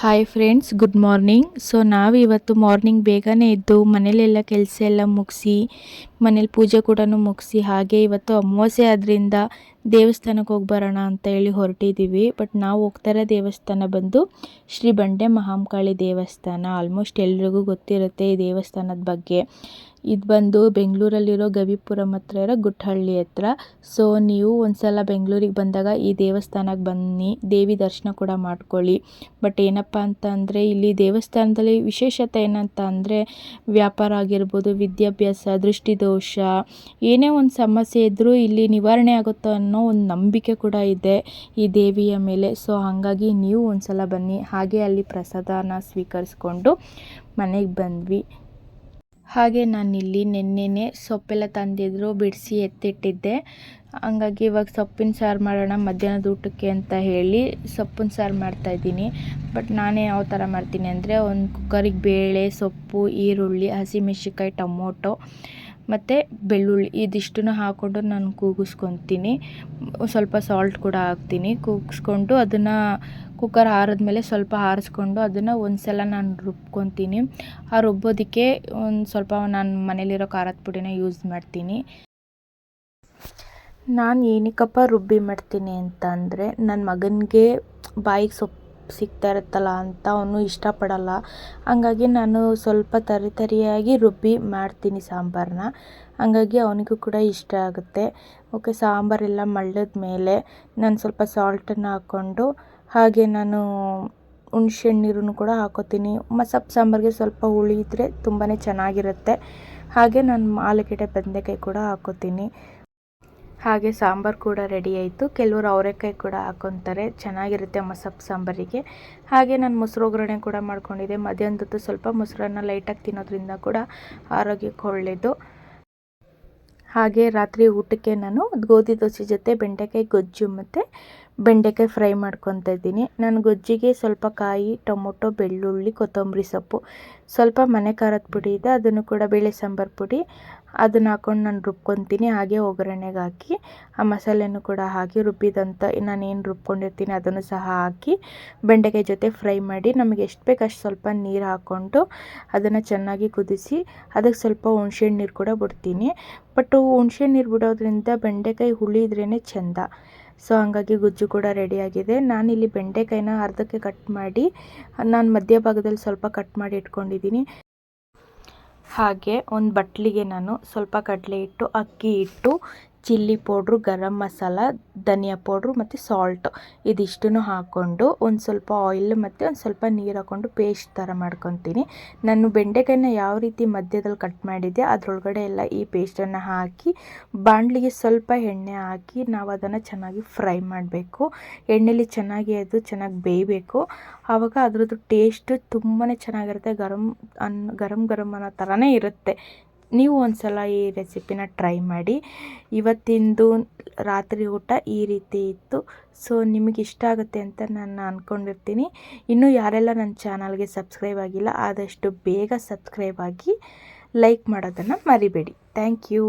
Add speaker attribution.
Speaker 1: Hi friends, good morning. So ನಾವು ಇವತ್ತು morning ಬೇಗನೆ ಎದ್ದು ಮನೇಲೆಲ್ಲ ಕೆಲಸ ಎಲ್ಲ ಮುಗಿಸಿ ಮನೇಲಿ ಪೂಜೆ ಕೂಡ ಮುಗಿಸಿ, ಹಾಗೆ ಇವತ್ತು ಅಮಾವಾಸ್ಯೆ ಆದ್ದರಿಂದ ದೇವಸ್ಥಾನಕ್ಕೆ ಹೋಗಿ ಬರೋಣ ಅಂತ ಹೇಳಿ ಹೊರಟಿದ್ದೀವಿ. ಬಟ್ ನಾವು ಹೋಗ್ತಾರೋ ದೇವಸ್ಥಾನ ಬಂದು ಶ್ರೀ ಬಂಡೆ ಮಹಾಂಕಾಳಿ ದೇವಸ್ಥಾನ. ಆಲ್ಮೋಸ್ಟ್ ಎಲ್ರಿಗೂ ಗೊತ್ತಿರುತ್ತೆ ಈ ದೇವಸ್ಥಾನದ ಬಗ್ಗೆ. ಇದು ಬಂದು ಬೆಂಗಳೂರಲ್ಲಿರೋ ಗವಿಪುರಂ ಹತ್ರ ಇರೋ ಗುಟ್ಟಹಳ್ಳಿ ಹತ್ರ. ಸೊ ನೀವು ಒಂದ್ಸಲ ಬೆಂಗಳೂರಿಗೆ ಬಂದಾಗ ಈ ದೇವಸ್ಥಾನಕ್ಕೆ ಬನ್ನಿ, ದೇವಿ ದರ್ಶನ ಕೂಡ ಮಾಡ್ಕೊಳ್ಳಿ. ಬಟ್ ಏನಪ್ಪ ಅಂತ ಅಂದರೆ ಇಲ್ಲಿ ದೇವಸ್ಥಾನದಲ್ಲಿ ವಿಶೇಷತೆ ಏನಂತ ಅಂದರೆ ವ್ಯಾಪಾರ ಆಗಿರ್ಬೋದು, ವಿದ್ಯಾಭ್ಯಾಸ, ದೃಷ್ಟಿದೋಷ, ಏನೇ ಒಂದು ಸಮಸ್ಯೆ ಇದ್ದರೂ ಇಲ್ಲಿ ನಿವಾರಣೆ ಆಗುತ್ತೋ ಅನ್ನೋ ಒಂದು ನಂಬಿಕೆ ಕೂಡ ಇದೆ ಈ ದೇವಿಯ ಮೇಲೆ. ಸೊ ಹಾಗಾಗಿ ನೀವು ಒಂದ್ಸಲ ಬನ್ನಿ. ಹಾಗೆ ಅಲ್ಲಿ ಪ್ರಸಾದನ ಸ್ವೀಕರಿಸ್ಕೊಂಡು ಮನೆಗೆ ಬಂದ್ವಿ. ಹಾಗೆ ನಾನಿಲ್ಲಿ ನೆನ್ನೆನೇ ಸೊಪ್ಪೆಲ್ಲ ತಂದಿದ್ರು, ಬಿಡಿಸಿ ಎತ್ತಿಟ್ಟಿದ್ದೆ. ಹಂಗಾಗಿ ಇವಾಗ ಸೊಪ್ಪಿನ ಸಾರು ಮಾಡೋಣ ಮಧ್ಯಾಹ್ನದ ಊಟಕ್ಕೆ ಅಂತ ಹೇಳಿ ಸೊಪ್ಪಿನ ಸಾರು ಮಾಡ್ತಾಯಿದ್ದೀನಿ. ಬಟ್ ನಾನೇ ಯಾವ ಥರ ಮಾಡ್ತೀನಿ ಅಂದರೆ, ಒಂದು ಕುಕ್ಕರಿಗೆ ಬೇಳೆ, ಸೊಪ್ಪು, ಈರುಳ್ಳಿ, ಹಸಿಮೆಣಸಿನ್ಕಾಯಿ, ಟೊಮೊಟೊ ಮತ್ತು ಬೆಳ್ಳುಳ್ಳಿ ಇದಿಷ್ಟನ್ನು ಹಾಕ್ಕೊಂಡು ನಾನು ಕೂಗಿಸ್ಕೊತೀನಿ. ಸ್ವಲ್ಪ ಸಾಲ್ಟ್ ಕೂಡ ಹಾಕ್ತೀನಿ. ಕೂಗಿಸ್ಕೊಂಡು ಅದನ್ನು ಕುಕ್ಕರ್ ಆರಿದ್ಮೇಲೆ ಸ್ವಲ್ಪ ಆರಿಸ್ಕೊಂಡು ಅದನ್ನು ಒಂದು ಸಲ ನಾನು ರುಬ್ಕೊತೀನಿ. ಆ ರುಬ್ಬೋದಕ್ಕೆ ಒಂದು ಸ್ವಲ್ಪ ನಾನು ಮನೇಲಿರೋ ಖಾರದ ಪುಡಿನ ಯೂಸ್ ಮಾಡ್ತೀನಿ. ನಾನು ಏನಕ್ಕಪ್ಪ ರುಬ್ಬಿ ಮಾಡ್ತೀನಿ ಅಂತ ಅಂದರೆ, ನನ್ನ ಮಗನಿಗೆ ಬಾಯಿಗೆ ಸೊಪ್ಪು ಸಿಗ್ತಾ ಇರುತ್ತಲ್ಲ ಅಂತ ಅವನು ಇಷ್ಟಪಡಲ್ಲ. ಹಂಗಾಗಿ ನಾನು ಸ್ವಲ್ಪ ತರಿಯಾಗಿ ರುಬ್ಬಿ ಮಾಡ್ತೀನಿ ಸಾಂಬಾರನ್ನ. ಹಂಗಾಗಿ ಅವನಿಗೂ ಕೂಡ ಇಷ್ಟ ಆಗುತ್ತೆ. ಓಕೆ, ಸಾಂಬಾರೆಲ್ಲ ಮಳ್ಳದ ಮೇಲೆ ನಾನು ಸ್ವಲ್ಪ ಸಾಲ್ಟನ್ನು ಹಾಕ್ಕೊಂಡು, ಹಾಗೆ ನಾನು ಹುಣ್ಸೆಹಣ್ಣು ನೀರನ್ನು ಕೂಡ ಹಾಕೋತೀನಿ. ಸೊಪ್ಪು ಸಾಂಬಾರಿಗೆ ಸ್ವಲ್ಪ ಹುಳಿ ಇದ್ದರೆ ತುಂಬಾ ಚೆನ್ನಾಗಿರುತ್ತೆ. ಹಾಗೆ ನಾನು ಆಲೂಗೆಡ್ಡೆ, ಬದನೆಕಾಯಿ ಕೂಡ ಹಾಕೋತೀನಿ. ಹಾಗೆ ಸಾಂಬಾರು ಕೂಡ ರೆಡಿ ಆಯಿತು. ಕೆಲವರು ಅವರೆಕಾಯಿ ಕೂಡ ಹಾಕ್ಕೊತಾರೆ, ಚೆನ್ನಾಗಿರುತ್ತೆ ಸೊಪ್ಪು ಸಾಂಬಾರಿಗೆ. ಹಾಗೆ ನಾನು ಮೊಸರು ಒಗ್ಗರಣೆ ಕೂಡ ಮಾಡ್ಕೊಂಡಿದ್ದೆ. ಮಧ್ಯಾಹ್ನದ ಹೊತ್ತು ಸ್ವಲ್ಪ ಮೊಸರನ್ನ ಲೈಟಾಗಿ ತಿನ್ನೋದ್ರಿಂದ ಕೂಡ ಆರೋಗ್ಯಕ್ಕೆ ಒಳ್ಳೆಯದು. ಹಾಗೆ ರಾತ್ರಿ ಊಟಕ್ಕೆ ನಾನು ಗೋಧಿ ದೋಸೆ ಜೊತೆ ಬೆಂಡೆಕಾಯಿ ಗೊಜ್ಜು ಮತ್ತು ಬೆಂಡೆಕಾಯಿ ಫ್ರೈ ಮಾಡ್ಕೊತಾ ಇದ್ದೀನಿ. ನಾನು ಗೊಜ್ಜಿಗೆ ಸ್ವಲ್ಪ ಕಾಯಿ, ಟೊಮೊಟೊ, ಬೆಳ್ಳುಳ್ಳಿ, ಕೊತ್ತಂಬರಿ ಸೊಪ್ಪು, ಸ್ವಲ್ಪ ಮನೆ ಖಾರದ ಪುಡಿ ಇದೆ, ಅದನ್ನು ಕೂಡ ಬೇಳೆ ಸಾಂಬಾರು ಪುಡಿ ಅದನ್ನು ಹಾಕ್ಕೊಂಡು ನಾನು ರುಬ್ಕೊತೀನಿ. ಹಾಗೆ ಒಗ್ಗರಣೆಗೆ ಹಾಕಿ ಆ ಮಸಾಲೆನೂ ಕೂಡ ಹಾಕಿ ರುಬ್ಬಿದಂಥ ನಾನೇನು ರುಬ್ಕೊಂಡಿರ್ತೀನಿ ಅದನ್ನು ಸಹ ಹಾಕಿ ಬೆಂಡೆಕಾಯಿ ಜೊತೆ ಫ್ರೈ ಮಾಡಿ, ನಮಗೆ ಎಷ್ಟು ಬೇಕು ಅಷ್ಟು ಸ್ವಲ್ಪ ನೀರು ಹಾಕ್ಕೊಂಡು ಅದನ್ನು ಚೆನ್ನಾಗಿ ಕುದಿಸಿ ಅದಕ್ಕೆ ಸ್ವಲ್ಪ ಹುಣ್ಸೆಹಣ್ಣು ನೀರು ಕೂಡ ಬಿಡ್ತೀನಿ. ಬಟ್ ಹುಣ್ಸೆಹಣ್ಣು ನೀರು ಬಿಡೋದ್ರಿಂದ ಬೆಂಡೆಕಾಯಿ ಹುಳಿ ಇದ್ರೇ ಚೆಂದ. ಸೊ ಹಾಗಾಗಿ ಗೊಜ್ಜು ಕೂಡ ರೆಡಿಯಾಗಿದೆ. ನಾನಿಲ್ಲಿ ಬೆಂಡೆಕಾಯಿನ ಅರ್ಧಕ್ಕೆ ಕಟ್ ಮಾಡಿ ನಾನು ಮಧ್ಯಭಾಗದಲ್ಲಿ ಸ್ವಲ್ಪ ಕಟ್ ಮಾಡಿ ಇಟ್ಕೊಂಡಿದ್ದೀನಿ. ಹಾಗೆ ಒಂದು ಬಟ್ಲಿಗೆ ನಾನು ಸ್ವಲ್ಪ ಕಡಲೆ ಹಿಟ್ಟು, ಅಕ್ಕಿ ಹಿಟ್ಟು, ಚಿಲ್ಲಿ ಪೌಡ್ರು, ಗರಂ ಮಸಾಲ, ಧನಿಯಾ ಪೌಡ್ರು ಮತ್ತು ಸಾಲ್ಟು ಇದಿಷ್ಟನ್ನು ಹಾಕ್ಕೊಂಡು ಒಂದು ಸ್ವಲ್ಪ ಆಯಿಲ್ ಮತ್ತು ಒಂದು ಸ್ವಲ್ಪ ನೀರು ಹಾಕ್ಕೊಂಡು ಪೇಸ್ಟ್ ಥರ ಮಾಡ್ಕೊತೀನಿ. ನಾನು ಬೆಂಡೆಕಾಯಿನ ಯಾವ ರೀತಿ ಮಧ್ಯದಲ್ಲಿ ಕಟ್ ಮಾಡಿದ್ದೆ ಅದರೊಳಗಡೆ ಎಲ್ಲ ಈ ಪೇಸ್ಟನ್ನು ಹಾಕಿ ಬಾಣಲಿಗೆ ಸ್ವಲ್ಪ ಎಣ್ಣೆ ಹಾಕಿ ನಾವು ಅದನ್ನು ಚೆನ್ನಾಗಿ ಫ್ರೈ ಮಾಡಬೇಕು. ಎಣ್ಣೆಲಿ ಚೆನ್ನಾಗಿ ಅದು ಚೆನ್ನಾಗಿ ಬೇಯಬೇಕು. ಆವಾಗ ಅದರದ್ದು ಟೇಸ್ಟ್ ತುಂಬಾ ಚೆನ್ನಾಗಿರುತ್ತೆ. ಗರಂ ಅನ್ನೋ ಥರನೇ ಇರುತ್ತೆ. ನೀವು ಒಂದ್ಸಲ ಈ ರೆಸಿಪಿನ ಟ್ರೈ ಮಾಡಿ. ಇವತ್ತಿಂದು ರಾತ್ರಿ ಊಟ ಈ ರೀತಿ ಇತ್ತು. ಸೊ ನಿಮಗೆ ಇಷ್ಟ ಆಗುತ್ತೆ ಅಂತ ನಾನು ಅಂದ್ಕೊಂಡಿರ್ತೀನಿ. ಇನ್ನೂ ಯಾರೆಲ್ಲ ನನ್ನ ಚಾನಲ್ಗೆ ಸಬ್ಸ್ಕ್ರೈಬ್ ಆಗಿಲ್ಲ ಆದಷ್ಟು ಬೇಗ ಸಬ್ಸ್ಕ್ರೈಬ್ ಆಗಿ ಲೈಕ್ ಮಾಡೋದನ್ನು ಮರಿಬೇಡಿ. Thank you.